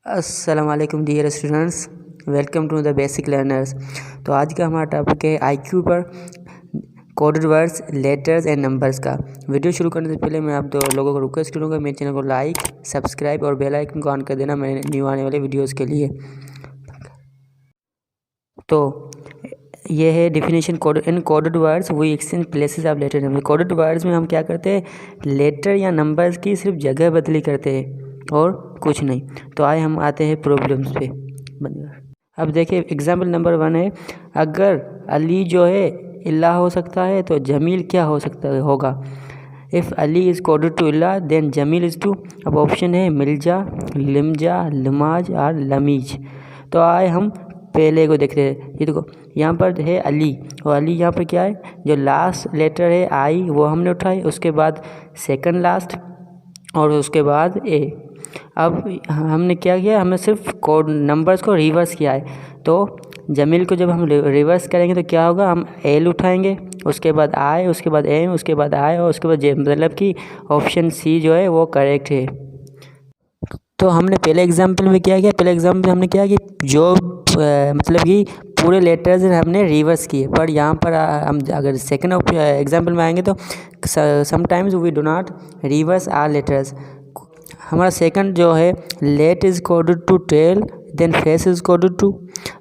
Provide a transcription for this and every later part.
अस्सलामुअलैकुम dear students, welcome to the basic learners. तो आज का हमारा टॉपिक है आईक्यू पर coded words, letters and numbers का। वीडियो शुरू करने से पहले मैं आप लोगों को रिक्वेस्ट करूँगा मेरे चैनल को लाइक, सब्सक्राइब और बेल आइकन को ऑन कर देना मेरे न्यू आने वाले वीडियोज़ के लिए। तो ये है definition in coded words we exchange places of letter number. Coded words में हम क्या करते हैं, लेटर या नंबर्स की सिर्फ जगह बदली करते हैं और कुछ नहीं। तो आए हम आते हैं प्रॉब्लम्स पे। अब देखिए एग्जाम्पल नंबर 1 है, अगर अली जो है इल्ला हो सकता है तो जमील क्या हो सकता है होगा। If Ali is coded to इल्ला देन जमील इज़ टू। अब ऑप्शन है मिर्जा, लिमजा, लमाज और लमीज। तो आए हम पहले को देख रहे हैं। ये देखो यहाँ पर है अली, और अली यहाँ पर क्या है, जो लास्ट लेटर है आई वो हमने उठाई, उसके बाद सेकंड लास्ट और उसके बाद ए। अब हमने क्या किया, हमने सिर्फ कोड नंबर्स को रिवर्स किया है। तो जमील को जब हम रिवर्स करेंगे तो क्या होगा, हम एल उठाएंगे, उसके बाद आई, उसके बाद एम, उसके बाद आई और उसके बाद जे। मतलब कि ऑप्शन सी जो है वो करेक्ट है। तो हमने पहले एग्जाम्पल में क्या किया, पहले एग्जाम्पल में हमने क्या कि जो मतलब कि पूरे लेटर्स हमने रिवर्स किए, पर यहाँ पर हम अगर सेकंड एग्जाम्पल में आएंगे तो sometimes we do not reverse our letters. हमारा सेकंड जो है late is coded to tale then face is coded to.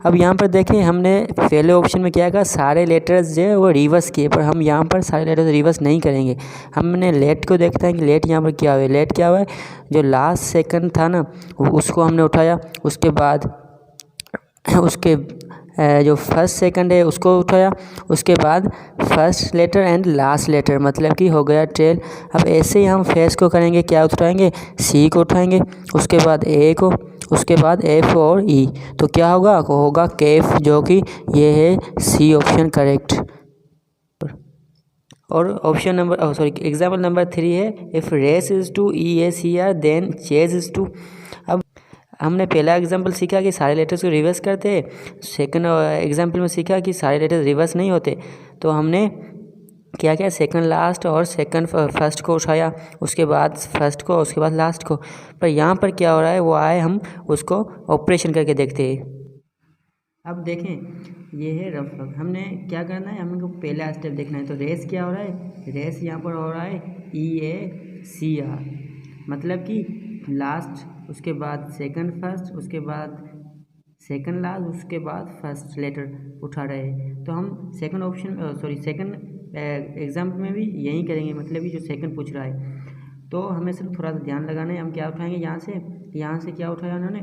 अब यहाँ पर देखें हमने पहले ऑप्शन में क्या कहा, सारे लेटर्स जो है वो रिवर्स किए, पर हम यहाँ पर सारे लेटर्स रिवर्स नहीं करेंगे। हमने लेट को देखते हैं कि लेट यहाँ पर क्या हुआ है। लेट क्या हुआ है, जो लास्ट सेकंड था ना उसको हमने उठाया, उसके बाद उसके जो फर्स्ट सेकंड है उसको उठाया, उसके बाद first letter and last letter, मतलब कि हो गया टेल। अब ऐसे ही हम फेस को करेंगे, क्या उठाएंगे, सी को उठाएंगे, उसके बाद ए को, उसके बाद एफ और ई। तो क्या होगा केफ, जो कि ये है सी ऑप्शन करेक्ट। और ऑप्शन नंबर एग्जाम्पल नंबर 3 है, if race is to EACR then chase is to. अब हमने पहला एग्जाम्पल सीखा कि सारे लेटर्स को रिवर्स करते हैं, सेकंड एग्जाम्पल में सीखा कि सारे लेटर्स रिवर्स नहीं होते। तो हमने क्या किया, सेकंड लास्ट और सेकंड फर्स्ट को उठाया, उसके बाद फर्स्ट को, उसके बाद लास्ट को। पर यहाँ पर क्या हो रहा है वो आए, हम उसको ऑपरेशन करके देखते हैं। अब देखें ये है रफ वर्क। हमने क्या करना है, हमको पहला स्टेप देखना है। तो रेस क्या हो रहा है, रेस यहाँ पर हो रहा है EACR, मतलब कि लास्ट, उसके बाद सेकंड फर्स्ट, उसके बाद सेकंड लास्ट, उसके बाद फर्स्ट लेटर उठा रहे हैं। तो हम सेकंड एग्जाम्पल में भी यही करेंगे, मतलब कि जो सेकंड पूछ रहा है। तो हमें सिर्फ थोड़ा सा ध्यान लगाना है। हम क्या उठाएंगे, यहाँ से क्या उठाया उन्होंने,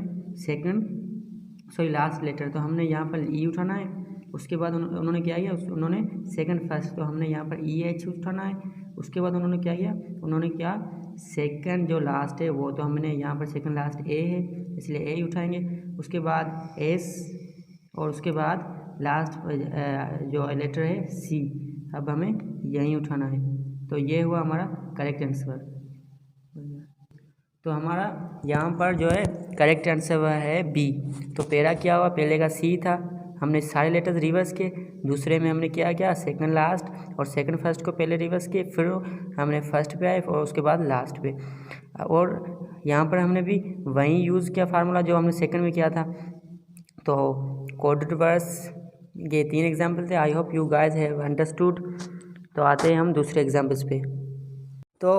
लास्ट लेटर। तो हमने यहाँ पर ई उठाना है, उसके बाद उन्होंने क्या किया, उन्होंने सेकंड फर्स्ट, तो हमने यहाँ पर EH उठाना है। उसके बाद उन्होंने क्या किया, उन्होंने क्या सेकंड जो लास्ट है वो, तो हमने यहाँ पर सेकंड लास्ट ए है इसलिए ए उठाएंगे। उसके बाद एस और उसके बाद लास्ट जो लेटर है सी। अब हमें यही उठाना है। तो ये हुआ हमारा करेक्ट आंसर। तो हमारा यहाँ पर जो है करेक्ट आंसर वह है बी। तो पहला क्या हुआ, पहले का सी था, हमने सारे लेटर्स रिवर्स किए। दूसरे में हमने क्या सेकंड लास्ट और सेकंड फर्स्ट को पहले रिवर्स किए, फिर हमने फर्स्ट पे आए और उसके बाद लास्ट पे। और यहाँ पर हमने भी वही यूज़ किया फार्मूला जो हमने सेकंड में किया था। तो कोडेड वर्ड्स ये 3 एग्जाम्पल थे। I hope you guys have understood. तो आते हैं हम दूसरे एग्जाम्पल्स पे। तो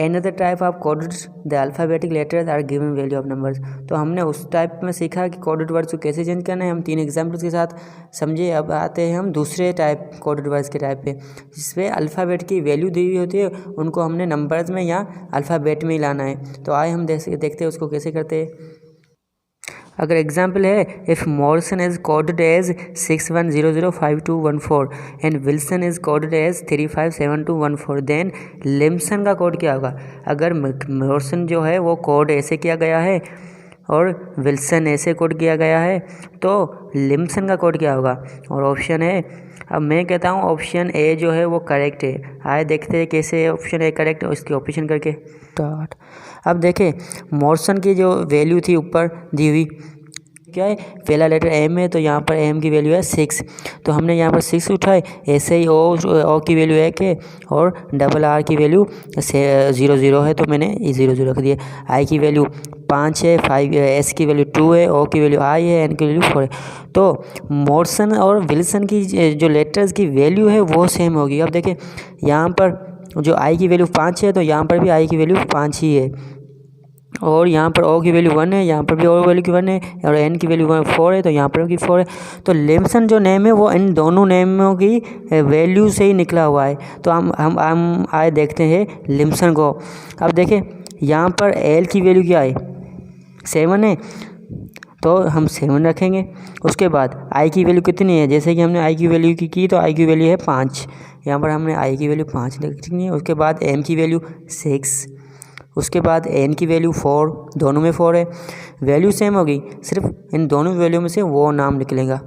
another type of coded the alphabetic letters are given value of numbers। तो हमने उस टाइप में सीखा कि कोडेड वर्ड्स को कैसे चेंज करना है, हम 3 एग्जाम्पल्स के साथ समझे। अब आते हैं हम दूसरे टाइप कोडेड वर्ड्स के टाइप पे, जिसपे अल्फ़ाबेट की वैल्यू दी हुई होती है, उनको हमने नंबर्स में या अल्फ़ाबेट में ही लाना है। तो आए हम देखते हैं उसको कैसे करते हैं। अगर एग्जाम्पल है, if Morson is coded as 61005214 and Wilson is coded as 357214 then Limson का कोड क्या होगा। अगर मॉर्सन जो है वो कोड ऐसे किया गया है और विल्सन ऐसे कोड किया गया है, तो लिम्सन का कोड क्या होगा। और ऑप्शन है, अब मैं कहता हूँ ऑप्शन ए जो है वो करेक्ट है। आए देखते हैं कैसे ऑप्शन ए करेक्ट है, इसकी ऑपरेशन करके स्टार्ट। अब देखें मॉर्सन की जो वैल्यू थी ऊपर दी हुई क्या है, पहला लेटर एम है, तो यहाँ पर एम की वैल्यू है 6। तो हमने यहाँ पर 6 उठाए। ऐसे ही ओ की वैल्यू 1 है और डबल आर की वैल्यू 00 है, तो मैंने 00 रख दिया। आई की वैल्यू 5 है, 5 एस की वैल्यू 2 है, ओ की वैल्यू आई है, एन की वैल्यू 4 है। तो मॉर्सन और विल्सन की जो लेटर्स की वैल्यू है वो सेम होगी। अब देखिए यहाँ पर जो आई की वैल्यू 5 है तो यहाँ पर भी आई की वैल्यू 5 ही है, और यहाँ पर ओ की वैल्यू 1 है, यहाँ पर भी ओ वैल्यू की 1 है, और एन की वैल्यू 4 है तो यहाँ पर भी 4 है। तो लिम्सन जो नेम है वो इन दोनों नेमों की वैल्यू से ही निकला हुआ है। तो हम आए देखते हैं लिम्सन को। अब देखें यहाँ पर एल की वैल्यू क्या है, 7 है, तो हम 7 रखेंगे। उसके बाद आई की वैल्यू कितनी है, जैसे कि हमने आई की वैल्यू की तो आई की वैल्यू है 5, यहाँ पर हमने आई की वैल्यू 5 लिखनी है। उसके बाद एम की वैल्यू 6, उसके बाद एन की वैल्यू 4, दोनों में 4 है, वैल्यू सेम होगी, सिर्फ इन दोनों वैल्यू में से वो नाम निकलेगा।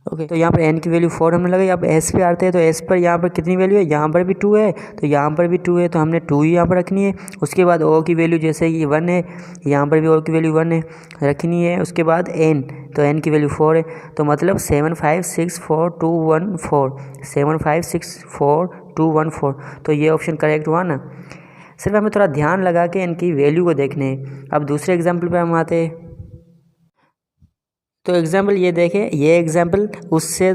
ओके, तो यहाँ पर एन की वैल्यू 4 हमने लगाई। अब एस पे आते हैं, तो एस पर यहाँ पर कितनी वैल्यू है, यहाँ पर भी 2 है, तो यहाँ पर भी 2 है, तो हमने 2 ही यहाँ पर रखनी है। उसके बाद ओ की वैल्यू जैसे कि 1 है, यहाँ पर भी ओ की वैल्यू 1 है रखनी है। उसके बाद एन, तो एन की वैल्यू 4 है, तो मतलब 7 5 6 4 2 1 4, 7 5 6 4 2 1 4, तो ये ऑप्शन करेक्ट हुआ ना। सिर्फ हमें थोड़ा ध्यान लगा के इनकी वैल्यू को देखने हैं। अब दूसरे एग्जाम्पल पे हम आते हैं। तो एग्जाम्पल ये देखें, ये एग्जाम्पल उससे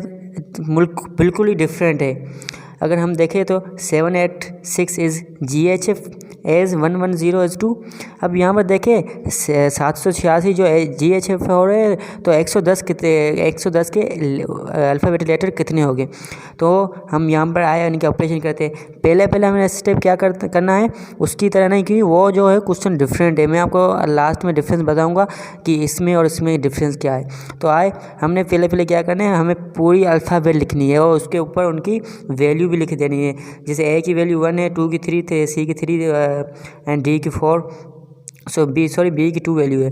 बिल्कुल ही डिफरेंट है। अगर हम देखें तो 786 इज़ GHF एज 110 2। अब यहाँ पर देखें 786 जो GHF हो रहे हैं, तो 110 के अल्फ़ाबेटिक लेटर कितने हो गए। तो हम यहाँ पर आए इनके ऑपरेशन करते हैं। पहले हमें स्टेप क्या करना है, उसकी तरह नहीं, कि वो जो है क्वेश्चन डिफरेंट है। मैं आपको लास्ट में डिफरेंस बताऊँगा कि इसमें और इसमें डिफरेंस क्या है। तो आए हमने पहले क्या करना है, हमें पूरी अल्फ़ाबेट लिखनी है और उसके ऊपर उनकी वैल्यू भी लिख देनी है। जैसे ए की वैल्यू 1 है, 2 की 3 थे, सी की 3 एंड डी की 4, बी की 2 वैल्यू है।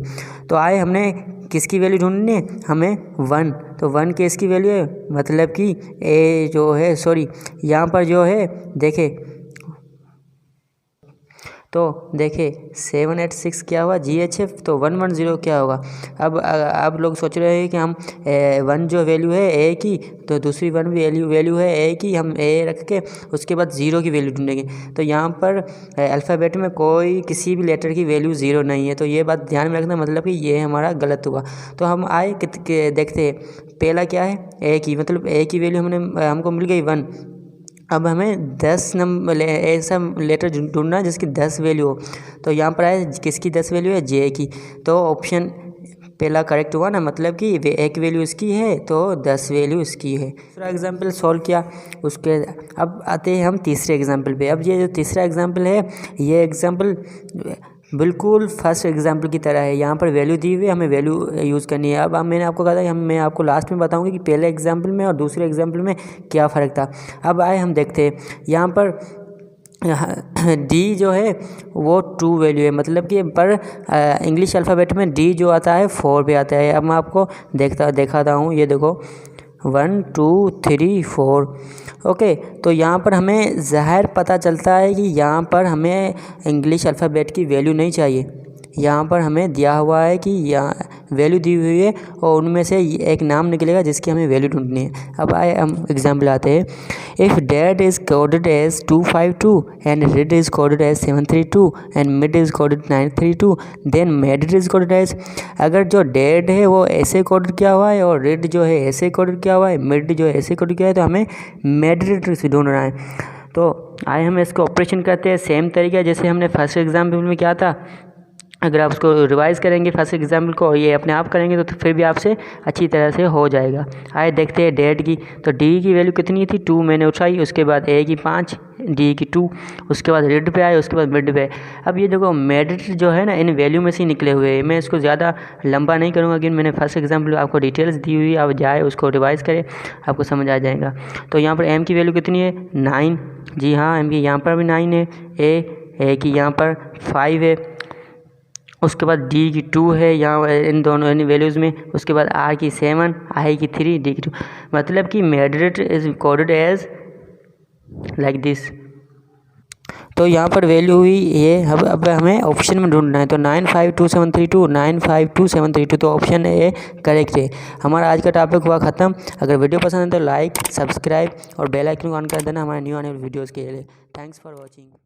तो आए हमने किसकी वैल्यू ढूंढनी है, हमें 1, तो 1 की इसकी वैल्यू है, मतलब कि ए जो है यहाँ पर जो है देखे, तो देखे 786 क्या हुआ GHF, तो 110 क्या होगा। अब आप लोग सोच रहे हैं कि हम 1 जो वैल्यू है ए की, तो दूसरी 1 वैल्यू है ए की, हम ए रख के उसके बाद 0 की वैल्यू ढूंढेंगे। तो यहाँ पर अल्फ़ाबेट में कोई किसी भी लेटर की वैल्यू 0 नहीं है, तो ये बात ध्यान में रखना, मतलब कि ये हमारा गलत हुआ। तो हम आए देखते हैं, पहला क्या है ए की, मतलब ए की वैल्यू हमको मिल गई 1। अब हमें 10 नंबर ऐसा लेटर ढूंढना है जिसकी 10 वैल्यू हो। तो यहाँ पर आए किसकी 10 वैल्यू है, जे की, तो ऑप्शन पहला करेक्ट हुआ ना, मतलब कि एक वैल्यू इसकी है तो 10 वैल्यू इसकी है। दूसरा एग्जांपल सॉल्व किया, उसके अब आते हैं हम तीसरे एग्जांपल पे। अब ये जो तीसरा एग्जांपल है, ये एग्जांपल बिल्कुल फर्स्ट एग्जांपल की तरह है। यहाँ पर वैल्यू दी हुई है, हमें वैल्यू यूज़ करनी है। अब मैंने आपको कहा था, मैं आपको लास्ट में बताऊंगी कि पहले एग्जांपल में और दूसरे एग्जांपल में क्या फ़र्क था। अब आए हम देखते हैं, यहाँ पर डी जो है वो 2 वैल्यू है, मतलब कि पर इंग्लिश अल्फ़ाबेट में डी जो आता है 4 पे आता है। अब मैं आपको दिखाता हूँ, ये देखो 1 2 3 4। ओके, तो यहाँ पर हमें ज़ाहिर पता चलता है कि यहाँ पर हमें इंग्लिश अल्फ़ाबेट की वैल्यू नहीं चाहिए। यहाँ पर हमें दिया हुआ है कि यहाँ वैल्यू दी हुई है और उनमें से एक नाम निकलेगा जिसकी हमें वैल्यू ढूंढनी है। अब आए हम एग्जाम्पल आते हैं। If dad is coded as 252 and rid is coded as 732 and mid is coded 932 then made is coded as. अगर जो डैड है वो ऐसे कोडेड किया हुआ है और रिड जो है ऐसे कोडेड किया हुआ है, मिड जो है ऐसे कोडेड किया है, तो हमें मेड ढूंढना है। तो आए हम इसको ऑपरेशन करते हैं सेम तरीके जैसे हमने फर्स्ट एग्जाम्पल में किया था। अगर आप उसको रिवाइज़ करेंगे फर्स्ट एग्जाम्पल को, ये अपने आप करेंगे तो फिर भी आपसे अच्छी तरह से हो जाएगा। आए देखते हैं डैड की, तो डी की वैल्यू कितनी थी, 2 मैंने उठाई, उसके बाद ए की 5, डी की 2, उसके बाद रिड पे आए, उसके बाद मिड पे। अब ये देखो मेड जो है ना, इन वैल्यू में से निकले हुए हैं। मैं इसको ज़्यादा लंबा नहीं करूँगा, क्योंकि मैंने फर्स्ट एग्जाम्पल आपको डिटेल्स दी हुई, आप जाए उसको रिवाइज़ करें, आपको समझ आ जाएगा। तो यहाँ पर एम की वैल्यू कितनी है, 9, जी हाँ एम की यहाँ पर भी 9 है, ए की यहाँ पर 5 है, उसके बाद डी की 2 है यहाँ इन दोनों वैल्यूज़ में, उसके बाद आर की 7, आई की 3, डी की 2, मतलब कि made is coded as like this. तो यहाँ पर वैल्यू हुई ये। अब हमें ऑप्शन में ढूंढना है, तो 952732 952732, तो ऑप्शन ए करेक्ट है। हमारा आज का टॉपिक हुआ ख़त्म। अगर वीडियो पसंद है तो लाइक, सब्सक्राइब और बेल आइकन ऑन कर देना हमारे न्यू आने वाले वीडियोज़ के लिए। Thanks for watching.